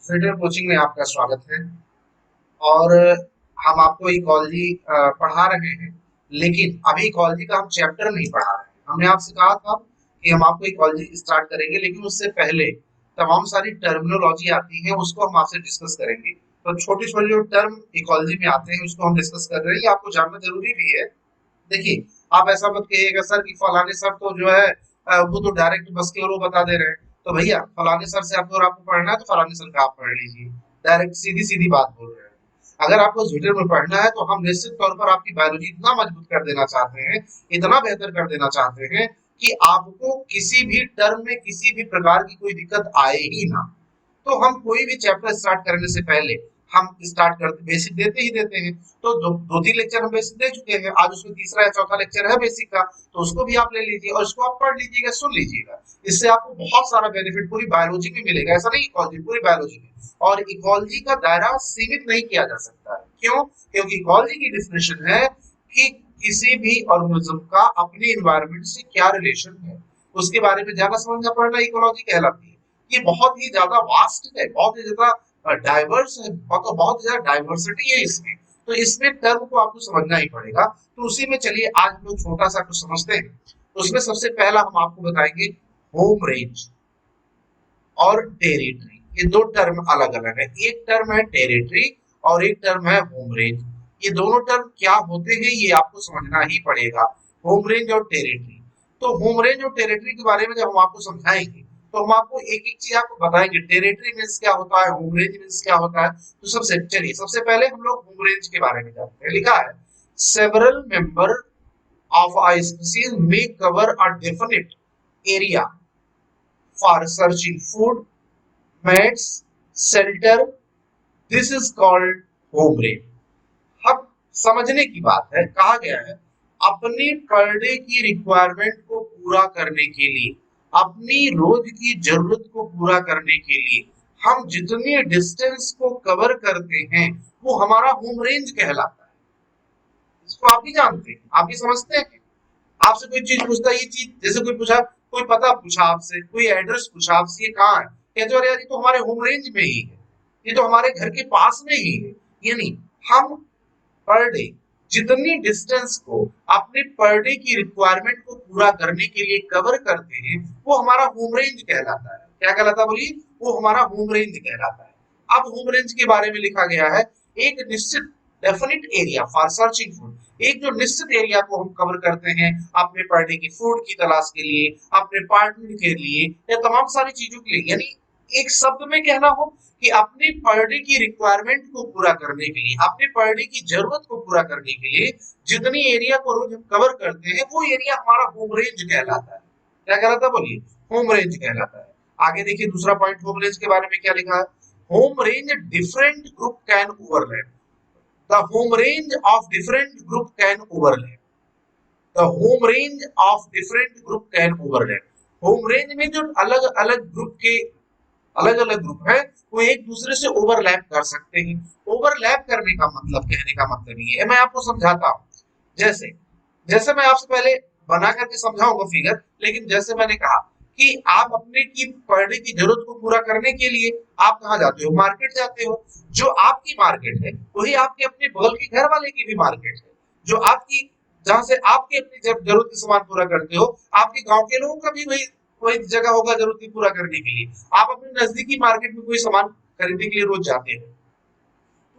Fitter coaching में आपका स्वागत है। और हम आपको इकोलॉजी पढ़ा रहे हैं, लेकिन अभी इकोलॉजी का हम चैप्टर नहीं पढ़ा रहे हैं। हमने आपसे कहा था कि हम आपको इकोलॉजी स्टार्ट करेंगे, लेकिन उससे पहले तमाम सारी टर्मिनोलॉजी आती है, उसको हम आपसे डिस्कस करेंगे। तो छोटे छोटे जो टर्म इकोलॉजी में आते हैं उसको हम डिस्कस कर रहे हैं, ये आपको जानना जरूरी भी है। देखिए, आप ऐसा मत कहिएगा सर कि फलाने सर तो जो है वो तो डायरेक्ट बस केवल वो बता दे रहे हैं। तो भैया, फलाने सर से आपको, अगर आपको पढ़ना है तो फलाने सर का आप पढ़ लीजिए। डायरेक्ट सीधी सीधी बात बोल रहे हैं। अगर आपको ज्यूटर में पढ़ना है तो हम निश्चित तौर पर आपकी बायोलॉजी इतना मजबूत कर देना चाहते हैं, इतना बेहतर कर देना चाहते हैं कि आपको किसी भी टर्म में किसी भी प्रकार की कोई दिक्कत आए ही ना। तो हम कोई भी चैप्टर स्टार्ट करने से पहले हम स्टार्ट करते बेसिक देते ही देते हैं। तो दो तीन लेक्चर हम बेसिक दे चुके हैं, आज उसमें तीसरा या चौथा लेक्चर है बेसिक का, तो उसको भी आप ले लीजिए और इसको आप पढ़ लीजिएगा, सुन लीजिएगा। इससे आपको बहुत सारा बेनिफिट पूरी बायोलॉजी में मिलेगा, ऐसा नहीं इकोलॉजी, पूरी बायोलॉजी में। और इकोलॉजी का दायरा सीमित नहीं किया जा सकता है। क्यों? क्योंकि इकोलॉजी की डिफिनेशन है कि किसी भी ऑर्गेनिज्म का अपने एनवायरनमेंट से क्या रिलेशन है, उसके बारे में ज्यादा समझना पड़ना इकोलॉजी कहलाती है। ये बहुत ही ज्यादा वास्ट है, बहुत ही ज्यादा डाइवर्स है, बहुत ज्यादा डाइवर्सिटी है इसमें। तो इसमें टर्म को आपको समझना ही पड़ेगा। तो उसी में चलिए आज हम लोग छोटा सा कुछ समझते हैं। तो उसमें सबसे पहला हम आपको बताएंगे होम रेंज और टेरिटरी। ये दो टर्म अलग अलग है। एक टर्म है टेरिटरी और एक टर्म है होम रेंज। ये दोनों टर्म क्या होते हैं ये आपको समझना ही पड़ेगा, होम रेंज और टेरिटरी। तो होम रेंज और टेरिटरी के बारे में जब हम आपको समझाएंगे तो हम आपको एक एक चीज आपको बताएंगे। टेरिटरी मीन्स क्या होता है, होम रेंज मीन्स क्या होता है। तो सबसे चलिए, सबसे पहले हम लोग होम रेंज के बारे में जानते हैं। लिखा है several member of a species may cover a definite area for searching food, mates, shelter. This is called home range. अब समझने की बात है, कहा गया है अपनी पर डे की रिक्वायरमेंट को पूरा करने के लिए, अपनी रोज की जरूरत को पूरा करने के लिए हम जितनी डिस्टेंस को कवर करते हैं वो हमारा होम रेंज कहलाता है। इसको आप भी जानते हैं, आप भी समझते हैं। आपसे कोई चीज पूछता है, ये चीज जैसे कोई पूछा, कोई पता पूछा आपसे, कोई एड्रेस पूछा आपसे, ये कहाँ है, कहते हो अरे यार ये तो हमारे होम रेंज में ही है, ये तो हमारे घर के पास में ही है। यानी हम पर डे जितनी डिस्टेंस को अपने पर डे की रिक्वायरमेंट को पूरा करने के लिए कवर करते हैं वो हमारा होम रेंज कहलाता है। क्या कहलाता है बोलिए? वो हमारा होम रेंज कहलाता है। अब होम रेंज के बारे में लिखा गया है एक निश्चित definite area for searching food. एक जो निश्चित एरिया को हम कवर करते हैं अपने पर डे की फूड की तलाश के लिए, अपने पार्टनर के लिए, या तमाम सारी चीजों के लिए। यानी एक शब्द में कहना हो कि अपनी पर डे की रिक्वायरमेंट को पूरा करने के लिए, अपने पर डे की जरूरत को पूरा करने के लिए जितनी एरिया को रोज हम कवर करते हैं वो एरिया हमारा होम रेंज कहलाता है। क्या कहलाता है बोलिए? होम रेंज कहलाता है। आगे देखिए दूसरा पॉइंट होम रेंज के बारे में क्या लिखा है। Home range different group can overlap. The home range of different group can overlap. The home range of different group can overlap. Home range में जो अलग अलग ग्रुप के अलग अलग ग्रुप है वो एक दूसरे से ओवरलैप कर सकते हैं। ओवरलैप करने का मतलब, कहने का मतलब ये है, मैं आपको समझाता हूँ। जैसे जैसे मैं आपसे पहले बना करके समझाऊंगा फिगर, लेकिन जैसे मैंने कहा कि आप अपने की पर डे की जरूरत को पूरा करने के लिए आप कहाँ जाते हो? मार्केट जाते हो। जो आपकी मार्केट है वही आपके अपने बगल के घर वाले की भी मार्केट है। जो आपकी, जहां से आपके अपनी जरूरत की सामान पूरा करते हो, आपके गांव के लोगों का भी वही वही जगह होगा जरूरत की पूरा करने के लिए। आप अपने नजदीकी मार्केट में कोई सामान खरीदने के लिए रोज जाते हैं,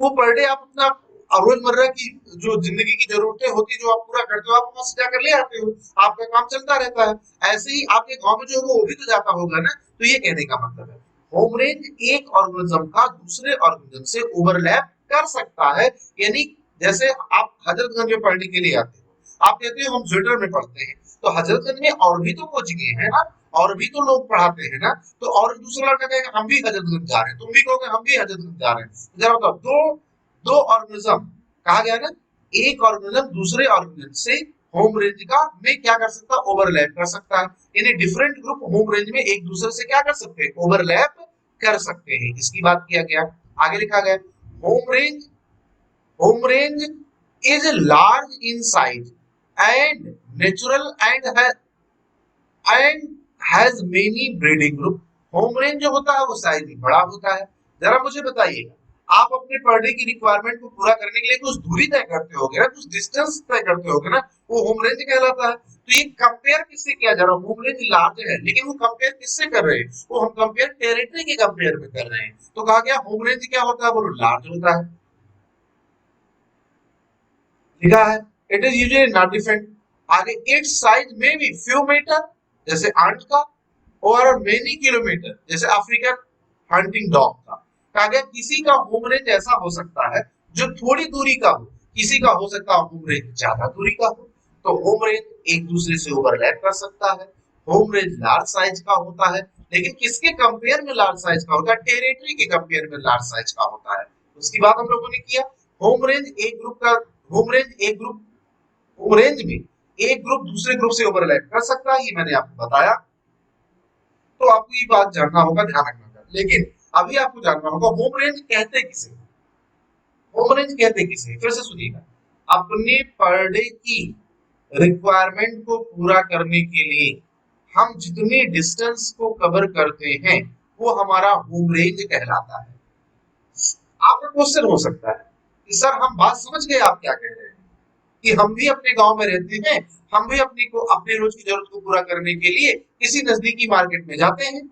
वो पर डे आप अपना रोजमर्रा की जो जिंदगी की जरूरतें होती है जो आप पूरा करते हो, आप वहां से जाकर ले आते हो, आपका काम चलता रहता है। ऐसे ही आपके गांव में जो होगा वो भी तो जाता होगा ना। तो ये कहने का मतलब है होम रेंज एक ऑर्गेनिज्म का दूसरे ऑर्गेनिज्म से ओवरलैप कर सकता है। यानी जैसे आप हजरतगंज में पढ़ने के लिए आते हो, आप कहते हो हम ज्वेटर में पढ़ते हैं, तो हजरतगंज में और भी तो कोचिंग है ना, और भी तो लोग पढ़ाते हैं ना। तो और दूसरा लड़का कहेगा हम भी हजरतगंज जा रहे हैं, तुम भी कहोगे हम भी हजरतगंज जा रहे हैं। जरा बताओ, दो दो ऑर्गेनिज्म, कहा गया ना, एक ऑर्गेनिज्म दूसरे ऑर्गेनिज्म से होम रेंज का में क्या कर सकता है? ओवरलैप कर सकता है। यानी डिफरेंट ग्रुप होम रेंज में एक दूसरे से क्या कर सकते हैं? ओवरलैप कर सकते हैं। इसकी बात किया गया। आगे लिखा गया home range is large in size and natural and has many breeding group. Home range जो होता है वो साइज में बड़ा होता है, जरा मुझे बताइएगा, आप अपने पर डे की रिक्वायरमेंट को पूरा करने के लिए कुछ दूरी तय करते होगे ना, कुछ डिस्टेंस तय करते होगे ना, वो होम रेंज कहलाता है। तो ये कंपेयर किससे किया जा रहा है? होम रेंज लार्ज है, लेकिन वो कंपेयर किससे कर रहे हैं? वो हम कंपेयर टेरिटरी के कंपेयर में कर रहे हैं। तो कहा गया होम रेंज क्या होता है? वो लार्ज होता है। लिखा है it is usually not different. आगे इट्स साइज में बी फ्यू मीटर जैसे आंट का, और मेनी किलोमीटर जैसे अफ्रीकन हंटिंग डॉग का। कहा गया किसी का होम रेंज ऐसा हो सकता है जो थोड़ी दूरी का हो, किसी का हो सकता है होम रेंज ज्यादा दूरी का हो। तो होम रेंज एक दूसरे से ओवरलैप कर सकता है। होम रेंज लार्ज साइज का होता है, लेकिन किसके कंपेयर में लार्ज साइज का होता है? टेरिटरी के कंपेयर में लार्ज साइज का होता है। उसकी बात हम लोगों ने किया। होम रेंज एक ग्रुप का, होम रेंज एक ग्रुप, होम रेंज में एक ग्रुप दूसरे ग्रुप से ओवरलैप कर सकता है, ये मैंने आपको बताया। तो आपको ये बात जानना होगा, ध्यान रखना। लेकिन अभी आपको जानना होगा होम रेंज कहते किसे, होम रेंज कहते किसे, फिर से सुनिएगा। अपने पर डे की रिक्वायरमेंट को पूरा करने के लिए हम जितनी डिस्टेंस को कवर करते हैं वो हमारा होम रेंज कहलाता है। आपका क्वेश्चन हो सकता है कि सर हम बात समझ गए आप क्या कह रहे हैं, कि हम भी अपने गांव में रहते हैं, हम भी अपने रोज की जरूरत को पूरा करने के लिए किसी नजदीकी मार्केट में जाते हैं,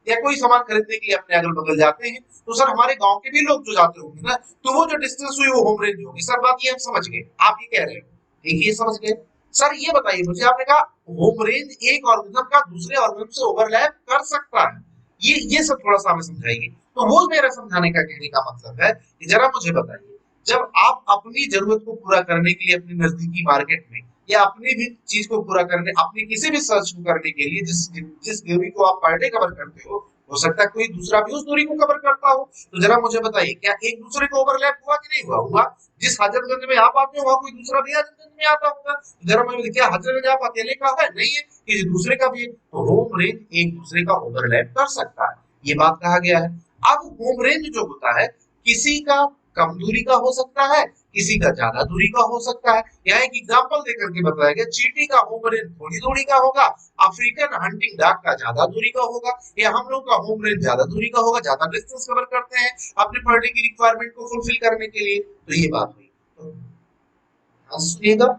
या कोई सामान खरीदने के लिए अपने अगल बगल जाते हैं। तो सर हमारे गांव के भी लोग जो जाते होंगे ना, तो वो जो डिस्टेंस हुई वो होम रेंज होगी। सर बात ये हम समझ गए, आप ये कह रहे हो, ठीक है, ये समझ गए। सर ये बताइए मुझे, आपने कहा होम रेंज एक ऑर्गेनिज्म का दूसरे ऑर्गेनिज्म से ओवरलैप कर सकता है, ये सब थोड़ा सा हमें समझाइए। तो वो मेरा समझाने का, कहने का मतलब है कि जरा मुझे बताइए, जब आप अपनी जरूरत को पूरा करने के लिए अपनी नजदीकी मार्केट में, या अपनी भी चीज को पूरा करने, अपनी किसी भी सर्च को करने के लिए जिस जिस दूरी को आप पर डे कवर करते हो सकता है कोई दूसरा भी उस दूरी को कवर करता हो। तो जरा मुझे बताइए, क्या एक दूसरे को ओवरलैप हुआ कि नहीं हुआ? हुआ। जिस हजरतगंज में आप आते हो वहां कोई दूसरा भी हजरतगंज में आता होगा। तो जरा मुझे, क्या हजरतगंज आप अकेले का है? नहीं है, किसी दूसरे का भी है। तो होम रेंज एक दूसरे का ओवरलैप कर सकता है, ये बात कहा गया है। अब होम रेंज जो होता है, किसी का कम दूरी का हो सकता है, किसी का ज्यादा दूरी का हो सकता है। यहाँ एक एग्जांपल देकर के बताया गया, चींटी का होम रेंज थोड़ी दूरी का होगा, अफ्रीकन हंटिंग डॉग का ज्यादा दूरी का होगा, या हम लोग का होम रेंज ज्यादा दूरी का होगा, ज्यादा डिस्टेंस कवर करते हैं अपने पर डे की रिक्वायरमेंट को फुलफिल करने के लिए। तो ये बात हुई। तो ध्यान से सुनिएगा,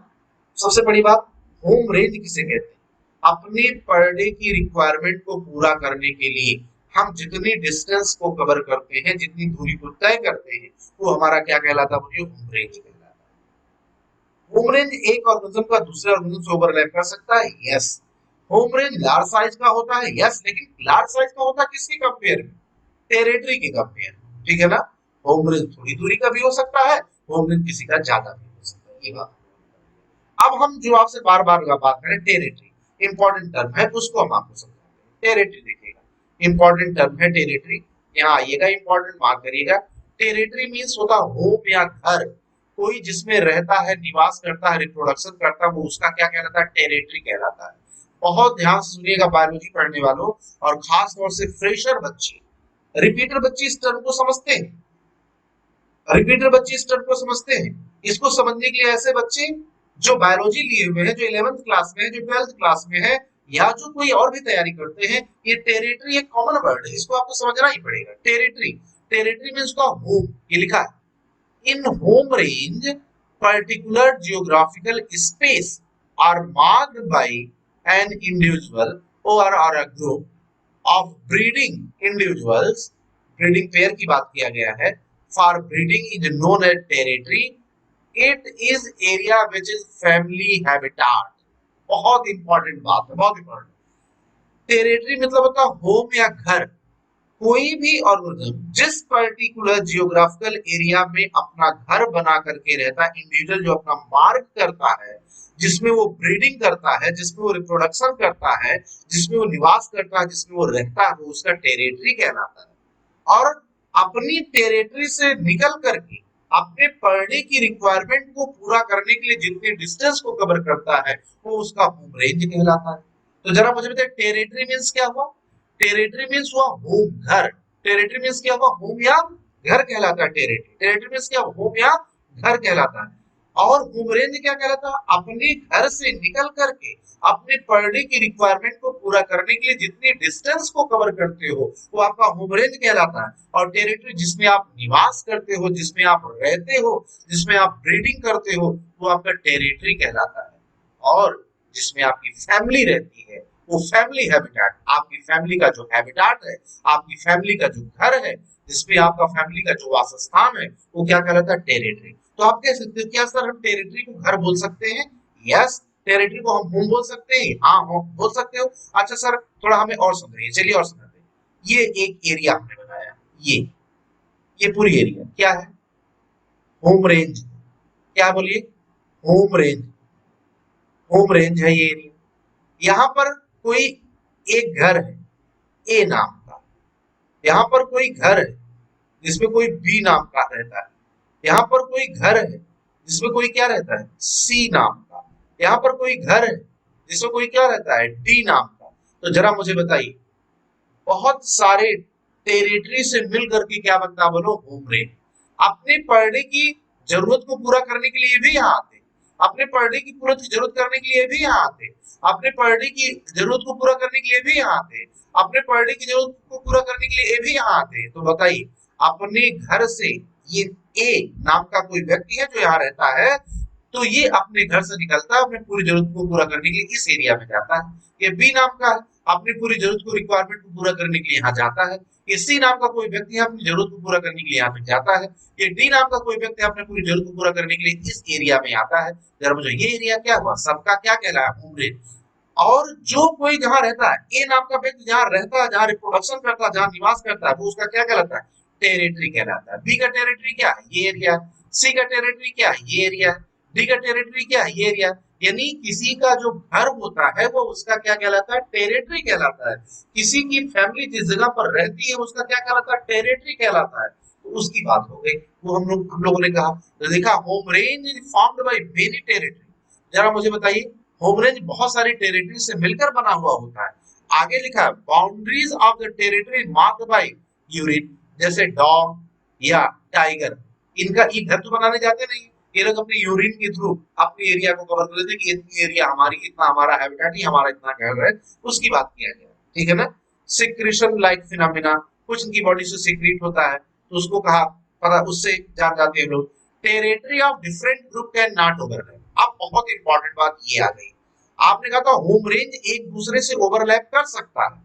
सबसे बड़ी बात, होम रेंज किसे कहते हैं? अपने पर डे की रिक्वायरमेंट को पूरा करने के लिए हम जितनी डिस्टेंस को कवर करते हैं, जितनी दूरी को तय करते हैं, वो हमारा क्या कहलाता है? मुझे होम रेंज कहलाता है। होम रेंज एक ऑर्गेनिज्म का दूसरे ऑर्गेनिज्म से ओवरलैप कर सकता है, yes. Home range large size का होता है, यस, लेकिन लार्ज साइज का होता है किसके कंपेयर में? टेरिटरी के कंपेयर में, ठीक है ना। होम रेंज थोड़ी दूरी का भी हो सकता है, होम रेंज किसी का ज्यादा भी हो सकता है, ये बात। अब हम जो आपसे बार बार बात करें, टेरिटरी इंपॉर्टेंट टर्म है, उसको हम आपको समझाते हैं। टेरिटरी देखिएगा, इंपॉर्टेंट टर्म है टेरिटरी, यहाँ आइएगा, इंपॉर्टेंट मार्क करिएगा। टेरिटरी मींस होता होम या घर, कोई जिसमें रहता है, निवास करता है, रिप्रोडक्शन करता है, वो उसका क्या कहलाता है? टेरिटरी कहलाता है। बहुत ध्यान से सुनिएगा बायोलॉजी पढ़ने वालों, और खास तौर से फ्रेशर बच्चे, रिपीटर बच्चे इस टर्म को समझते हैं, रिपीटर बच्चे इस टर्म को समझते हैं। इसको समझने के लिए ऐसे बच्चे जो बायोलॉजी लिए हुए हैं, जो 11th क्लास में है, जो 12th क्लास में है, या जो कोई और भी तैयारी करते हैं, ये टेरिटरी एक कॉमन वर्ड है, इसको आपको समझना ही पड़ेगा। टेरिटरी, टेरिटरी मींस का होम, ये लिखा है। In home range particular geographical space are marked by an individual or a group of breeding individuals, breeding pair की बात किया गया है। For breeding is known as territory, it is area which is family habitat. बहुत important बात है, बहुत important. Territory मतलब होता है होम या घर। कोई भी ऑर्गेनिज्म जिस पर्टिकुलर जियोग्राफिकल एरिया में अपना घर बना करके रहता है, इंडिविजुअल जो अपना मार्क करता है, जिसमें वो ब्रीडिंग करता है, जिसमें वो रिप्रोडक्शन करता है, जिसमें वो निवास करता है, जिसमें वो रहता है, वो उसका टेरिटरी कहलाता है। और अपनी टेरिटरी से निकल करके अपने पर डे की रिक्वायरमेंट को पूरा करने के लिए जितने डिस्टेंस को कवर करता है, वो उसका होम रेंज कहलाता है। तो जरा मुझे बताइए, टेरिटरी मींस क्या हुआ? टेरिटरी मींस हुआ होम, घर। टेरिटरी मींस क्या हुआ? होम या घर कहलाता है टेरिटरी। टेरिटरी मींस क्या? होम या घर कहलाता है। और होम रेंज क्या कहलाता है? अपने घर से निकल करके अपने पर डे की रिक्वायरमेंट को पूरा करने के लिए जितनी डिस्टेंस को कवर करते हो वो आपका होम रेंज कहलाता है। और टेरिटरी जिसमें आप निवास करते हो, जिसमें आप रहते हो, जिसमें आप ब्रीडिंग करते हो, वो आपका टेरिटरी कहलाता है। और जिसमें आपकी फैमिली रहती है वो फैमिली हैबिटेट, आपकी फैमिली का जो हैबिटेट है, आपकी फैमिली का जो घर है, जिसपे आपका फैमिली का जो वासस्थान है, वो क्या कहलाता है? टेरिटरी। तो आप कह सकते हो क्या सर हम टेरिटरी को घर बोल सकते हैं? यस, टेरिटरी को हम होम बोल सकते हैं। हाँ, होम बोल सकते हो। अच्छा सर, थोड़ा हमें और समझाइए। चलिए और समझाते हैं। ये एक एरिया हमने बनाया, ये पूरी एरिया क्या है? Home range. क्या बोलिए? Home range. होम रेंज है ये एरिया। यहाँ पर कोई एक घर है ए नाम का, यहाँ पर कोई घर है जिसमें कोई बी नाम का रहता है, यहाँ पर कोई घर है जिसमें कोई क्या रहता है? सी नाम का। यहाँ पर कोई घर है जिसमें कोई क्या रहता है? डी नाम का। तो जरा मुझे बताइए, बहुत सारे टेरिटरी से मिल करके क्या बनता है? बोलो, होम रेंज। अपने पर डे की जरूरत को पूरा करने के लिए भी यहाँ आते, अपने पर डे की पूरा जरूरत करने के लिए भी यहाँ आते, अपने पर डे की जरूरत को पूरा करने के लिए भी यहाँ आते, अपने पर डे की जरूरत को पूरा करने के लिए भी यहाँ आते। तो बताइए, अपने घर से ये ए नाम का कोई व्यक्ति है जो यहाँ रहता है, तो ये अपने घर से निकलता है, अपने पूरी जरूरत को पूरा करने के लिए इस एरिया में जाता है। ये बी नाम का है, अपनी पूरी जरूरत को रिक्वायरमेंट को पूरा करने के लिए यहाँ जाता है। ये सी नाम का कोई व्यक्ति है, अपनी जरूरत को पूरा करने के लिए यहाँ पे जाता है। ये डी नाम का कोई व्यक्ति अपने पूरी जरूरत को पूरा करने के लिए इस एरिया में आता है। जरा मुझे ये एरिया क्या हुआ? सबका क्या कहलाया? Home range. और जो कोई जहाँ रहता है, ए नाम का व्यक्ति जहाँ रहता है, जहाँ रिप्रोडक्शन करता है, जहाँ निवास करता है, वो उसका क्या कहलाता है? टेरिटरी कहलाता है। बी का टेरिटरी क्या है? ये एरिया। सी का टेरिटरी क्या है? ये एरिया। डी का टेरिटरी क्या है? ये एरिया। यानी किसी का जो घर होता है वो उसका क्या कहलाता है? टेरिटरी कहलाता है। किसी की फैमिली जिस जगह पर रहती है उसका क्या कहलाता है? टेरिटरी कहलाता है। तो उसकी बात हो गई। वो हम लोगों ने कहा, तो देखा, home range is formed by many territory. जरा मुझे बताइए, होम रेंज बहुत सारी टेरिटरी से मिलकर बना हुआ होता है। आगे लिखा है, boundaries of the territory marked by urine. जैसे डॉग या टाइगर, इनका ये घर तो बनाने जाते नहीं, ये लोग अपने यूरिन के थ्रू अपने एरिया को कवर कर लेते कि इतनी एरिया हमारी, इतना हमारा हैबिटेट, ही हमारा इतना घर है, उसकी बात किया गया। ठीक है ना? सिक्रेशन लाइक फिनोमेना, कुछ इनकी बॉडी से सीक्रेट होता है, तो उसको कहा, पता, उससे जान जाते हैं लोग। Territory of different group can not overlap. अब बहुत इंपॉर्टेंट बात ये आ गई, आपने कहा था होम रेंज एक दूसरे से ओवरलैप कर सकता है,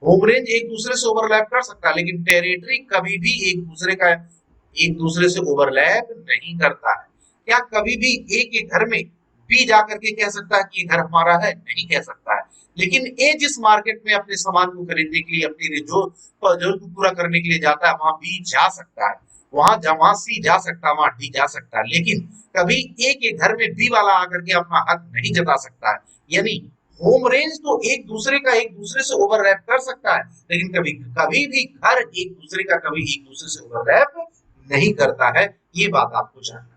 होम रेंज एक दूसरे से ओवरलैप कर सकता है, लेकिन टेरिटरी कभी भी एक दूसरे से ओवरलैप नहीं करता है। क्या कभी भी ए के घर में बी जाकर के कह सकता है कि ये घर हमारा है? नहीं कह सकता है। लेकिन ए जिस मार्केट में अपने सामान को खरीदने के लिए, अपनी जरूरत को पूरा करने के लिए जाता है, वहां बी जा सकता है, वहां सी जा सकता है, वहां डी जा सकता है, लेकिन कभी ए के घर में बी वाला आकर के अपना हक नहीं जता सकता है। यानी होम रेंज तो एक दूसरे से ओवरलैप कर सकता है, लेकिन कभी कभी भी घर एक दूसरे का कभी एक दूसरे से ओवरलैप नहीं करता है। ये बात आपको जानना है।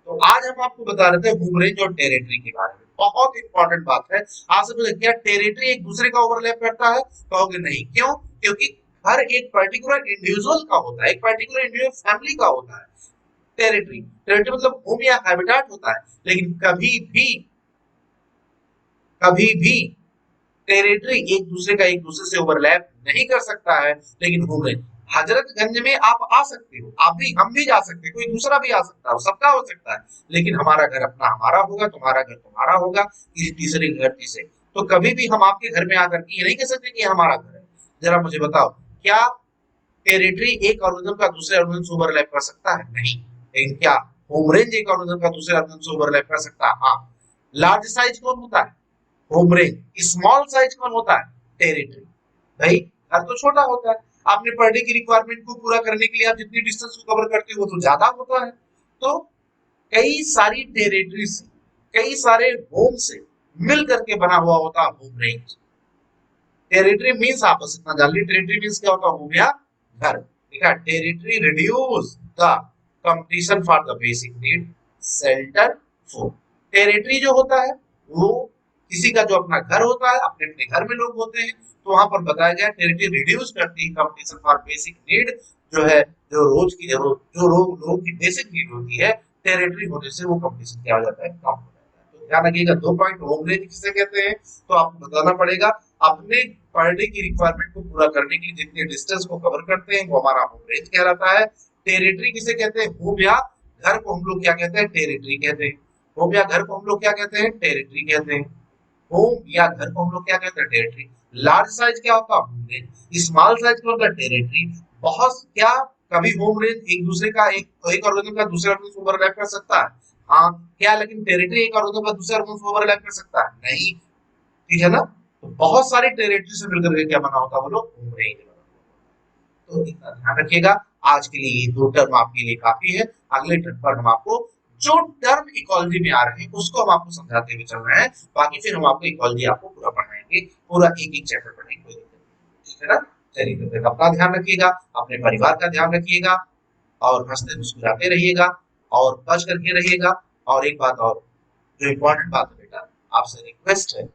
तो आज हम आपको बता रहे थे होम रेंज और टेरिटरी के बारे में। बहुत इंपॉर्टेंट बात है। आपसे पूछे, क्या टेरिटरी एक दूसरे का ओवरलैप करता है? कहोगे नहीं। क्यों? क्योंकि हर एक पर्टिकुलर इंडिविजुअल का होता है, एक पर्टिकुलर इंडिविजुअल फैमिली का होता है टेरिटरी। टेरिटरी मतलब होम या हैबिटेट होता है, लेकिन कभी भी टेरिटरी एक दूसरे से ओवरलैप नहीं कर सकता है। लेकिन होम रेंज, हजरतगंज में आप आ सकते हो, आप भी, हम भी जा सकते हैं, कोई दूसरा भी आ सकता है, सबका हो सकता है, लेकिन हमारा घर अपना हमारा होगा, तुम्हारा घर तुम्हारा होगा, किसी तीसरे घर से। तो कभी भी हम आपके घर में आकर के ये नहीं कह सकते कि हमारा घर है। जरा मुझे बताओ, क्या टेरिटरी एक ऑर्गेनिज्म का दूसरे ऑर्गेनिज्म से ओवरलैप कर सकता है? नहीं। लेकिन क्या होम रेंज एक ऑर्गेनिज्म का दूसरे ऑर्गेनिज्म से ओवरलैप कर सकता है? हाँ। लार्ज साइज कौन होता है? Home range. स्मॉल साइज कौन होता है? टेरिटरी। भाई, घर तो छोटा होता है, आपने पर डे की रिक्वायरमेंट को पूरा करने के लिए आप जितनी डिस्टेंस को कवर करते हो तो ज्यादा होता है। तो कई सारी टेरिटरी से, कई सारे होम से मिल करके बना हुआ होता है होम रेंज। टेरिटरी मींस, आप बस इतना जान लीजिए, टेरिटरी मींस क्या होता है? होम या घर। देखा, territory reduce the competition for the basic need, shelter, food. Territory जो होता है वो किसी का जो अपना घर होता है, अपने अपने घर में लोग होते हैं, तो वहां पर बताया गया टेरिटरी रिड्यूस करती है कंपटीशन फॉर बेसिक नीड, जो है, जो रोज की जरूरत, जो लोगों की बेसिक नीड होती है, टेरिटरी होने से वो कंपटीशन क्या हो जाता है? कम हो जाता है। ध्यान रखिएगा 2 पॉइंट होम रेंज किसे कहते हैं, तो आपको बताना पड़ेगा अपने पर डे की रिक्वायरमेंट को पूरा करने के लिए जितने डिस्टेंस को कवर करते हैं वो हमारा होम रेंज कहलाता है। टेरिटरी किसे कहते हैं, होम या घर को हम लोग क्या कहते हैं, टेरिटरी कहते हैं। होम या घर को हम लोग क्या कहते हैं, टेरिटरी कहते हैं। होम या घर को हम लोग क्या कहते हैं, टेरिटरी। लार्ज साइज क्या होता है, होम रेंज। स्मॉल साइज क्या होता है, टेरिटरी। बहुत क्या कभी होम रेंज एक दूसरे का एक ऑर्गेनिज्म का दूसरे ऑर्गेनिज्म को ओवरलैप कर सकता है, हाँ क्या, लेकिन टेरिटरी एक ऑर्गेनिज्म का दूसरे ऑर्गेनिज्म को ओवरलैप कर सकता है, नहीं, ठीक है ना। तो बहुत सारी टेरिटरी से मिलकर के क्या बना होता है, वो लोग होम रेंज बना होता है। तो इतना ध्यान रखिएगा। आज के लिए ये 2 टर्म आपके लिए काफी है। अगले टर्म पर हम आपको जो टर्म इकोलॉजी में आ रहे हैं उसको हम आपको समझाते हुए चल रहे हैं। बाकी फिर हम आपको इकोलॉजी आपको पूरा पढ़ाएंगे, पूरा एक-एक चैप्टर पढ़ेंगे, कोई दिक्कत नहीं, ठीक है ना। चलिए तो फिर अपना ध्यान रखिएगा, अपने परिवार का ध्यान रखिएगा और हंसते मुस्कुराते रहिएगा और बच करके रहिएगा। और एक बात और, जो इम्पोर्टेंट बात है बेटा, आपसे रिक्वेस्ट है,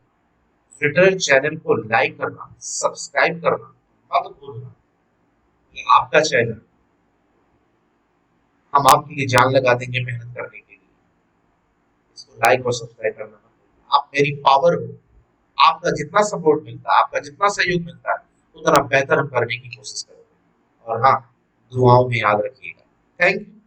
ट्विटर चैनल को लाइक करना, सब्सक्राइब करना मत भूलना। ये आपका चैनल, हम आपके लिए जान लगा देंगे मेहनत करने के लिए। इसको लाइक और सब्सक्राइब करना मत भूलना। आप मेरी पावर हो, आपका जितना सपोर्ट मिलता है, आपका जितना सहयोग मिलता है, उतना बेहतर हम करने की कोशिश करेंगे। और हाँ, दुआओं में याद रखिएगा। Thank you.